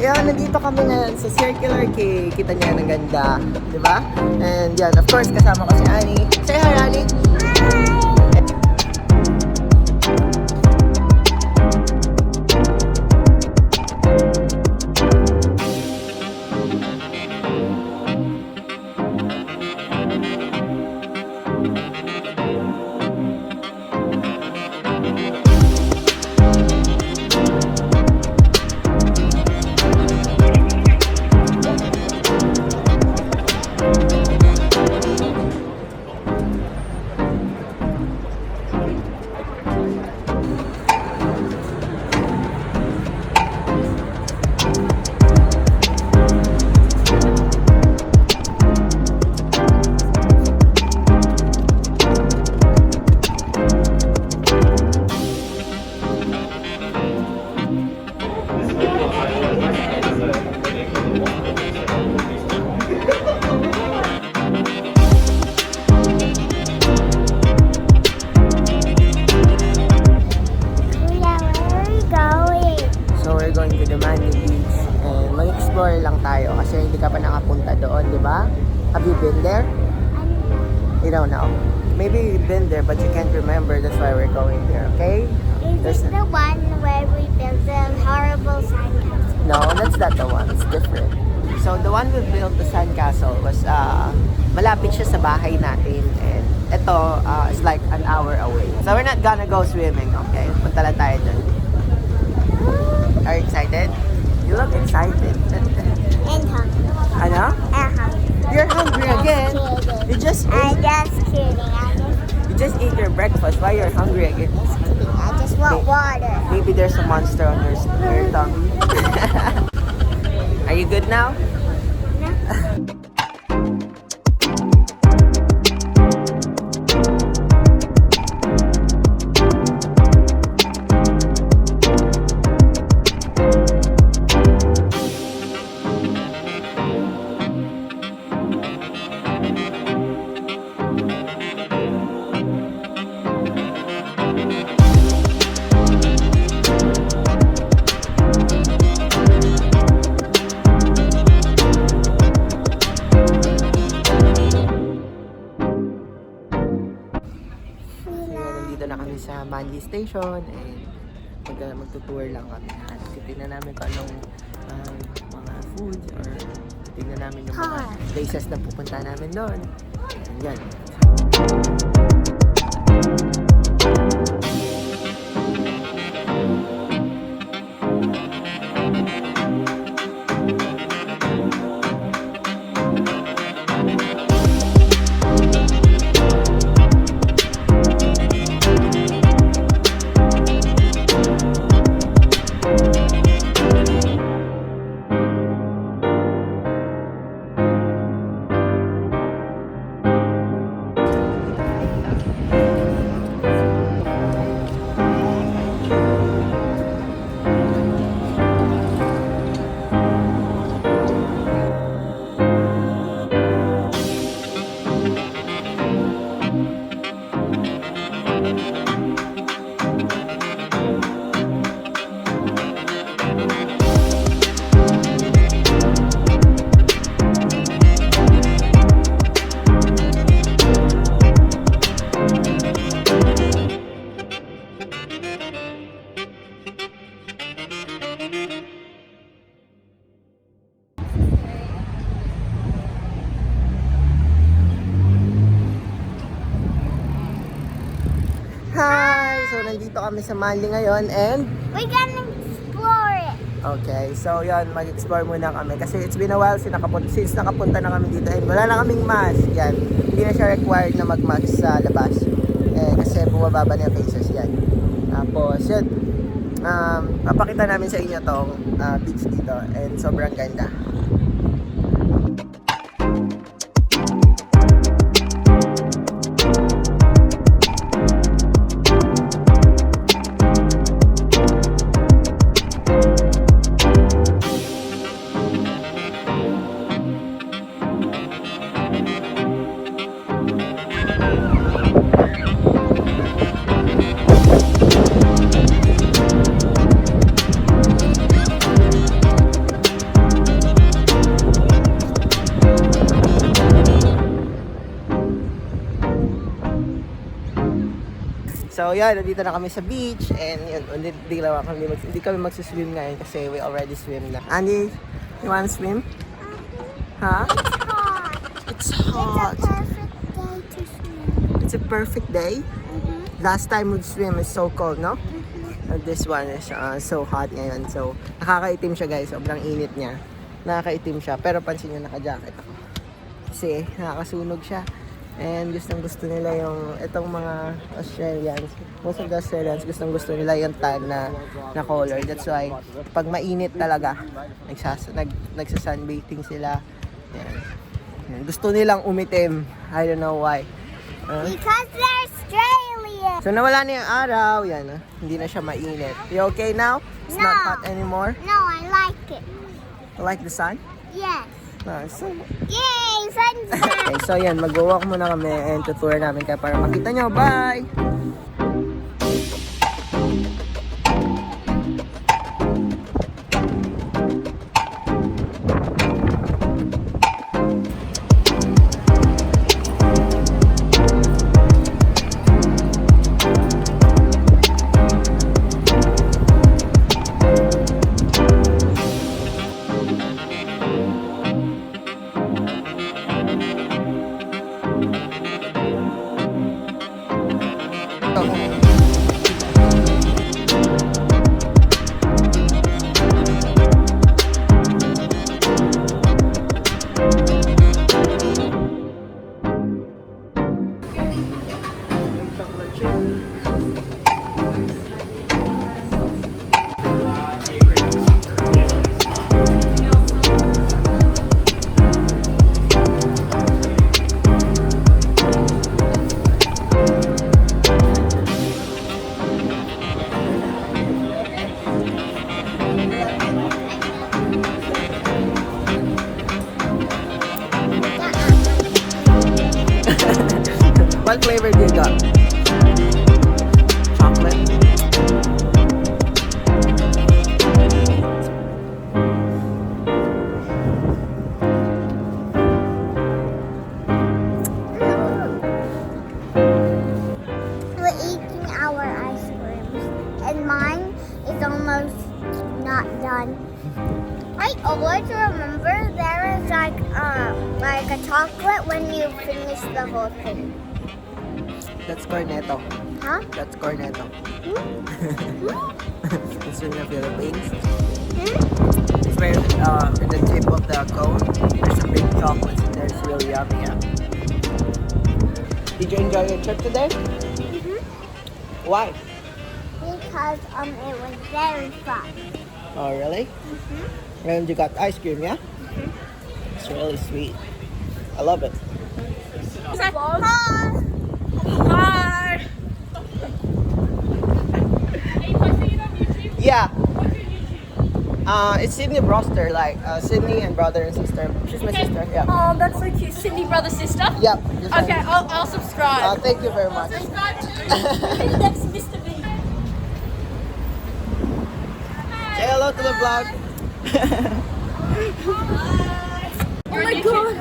Kaya nandito kami ngayon sa Circular Quay. Kita niya ang ganda, di ba? And yan, of course, kasama ko si Annie. Say hi, Annie! Mag-explore lang tayo kasi hindi ka pa nakapunta doon, di ba? Have you been there? You don't know. Maybe you've been there but you can't remember. That's why we're going there, okay? Is this the one where we built the horrible sandcastle? No, that's not the one. It's different. So the one we built, the sandcastle, was malapit siya sa bahay natin. And ito is like an hour away. So we're not gonna go swimming, okay? Punta lang tayo dun. Are you excited? You look excited. And hungry. Ano? Hungry. You're hungry again? You just I'm ate, just kidding. you just ate your breakfast. Why you're hungry again? I just want water. Maybe there's a monster on your tummy. Are you good now? No? Nandito na kami sa Manly Station and magtutour lang kami. At titignan namin kung anong mga foods or titignan namin yung mga places na pupunta namin doon. And yan. Hi! So, nandito kami sa Manly ngayon and We're gonna explore it. okay, so yan, mag-explore muna kami kasi it's been a while since nakapunta na kami dito and wala na kaming mask. Yan, hindi na siya required na mag-mask sa labas kasi bumababa na yung cases yan. Tapos yun, papakita namin sa inyo tong beach dito and sobrang ganda. So yan, nandito na kami sa beach and yun, hindi kami magsiswim ngayon kasi we already swim na. Andy, you wanna swim? Huh? It's It's hot. hot. It's a perfect day to swim. It's a perfect day. Last time we swim is so cold, no? And this one is so hot ngayon. So, nakakaitim siya guys. Sobrang init niya. Nakakaitim siya. Pero pansin niyo, naka-jacket ako. Kasi nakakasunog siya. And gustong gusto nila yung itong mga Australians. Most of the Australians gustong gusto nila yung tan na color. That's why pag mainit talaga nagsa-sunbathing sila. Yan. Gusto nilang umitim. I don't know why. Because they're Australian. So nawala na yung araw. Yan. Hindi na siya mainit. You okay now? It's not hot anymore? No, I like it. You like the sun? Yes. So, Yay, sun's back. okay, so yan, mag-walk muna kami and tutour namin kayo para makita nyo. Bye! What flavor do you got? Chocolate? We're eating our ice creams, and mine is almost not done. I always remember there is like a chocolate when you finish the whole thing. That's cornetto. Huh? That's cornetto. Hmm? It's in the Philippines. It's where in the tip of the cone, there's some big chocolates in there. It's really yummy. Yeah. Did you enjoy your trip today? Why? Because it was very fun. Oh, really? And you got ice cream, yeah? It's really sweet. I love it. Hi. Hi! Yeah. It's Sydney Broster, like Sydney and brother and sister. She's my sister. Yeah. Oh, that's so cute. Sydney brother sister? Yep. just like- Okay, I'll subscribe. Thank you very much. Subscribe to That's Mr. B. Say hello to the vlog. Oh my god!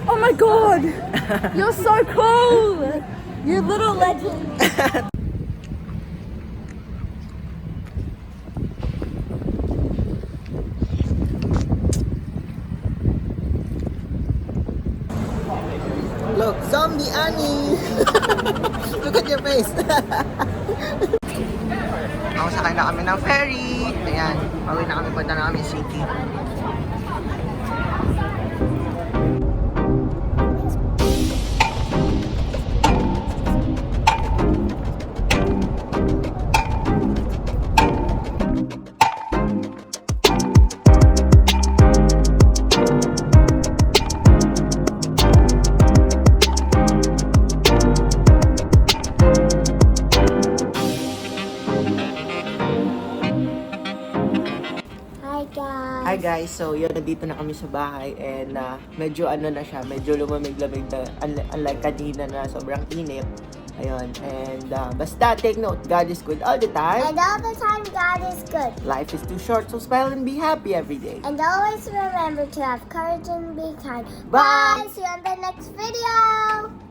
Oh my god! You're so cool! You little legend! Look, zombie Annie! Look at your face! Sakay na kami ng ferry. Ayan, pauwi na kami, punta na kami city. Hi guys, so yun, nandito na kami sa bahay and medyo ano na siya, medyo lumamig-lamig na, unlike kanina na sobrang init. Ayun, and basta take note, God is good all the time. And all the time, God is good. Life is too short, so smile and be happy every day. And always remember to have courage and be kind. Bye! See you on the next video.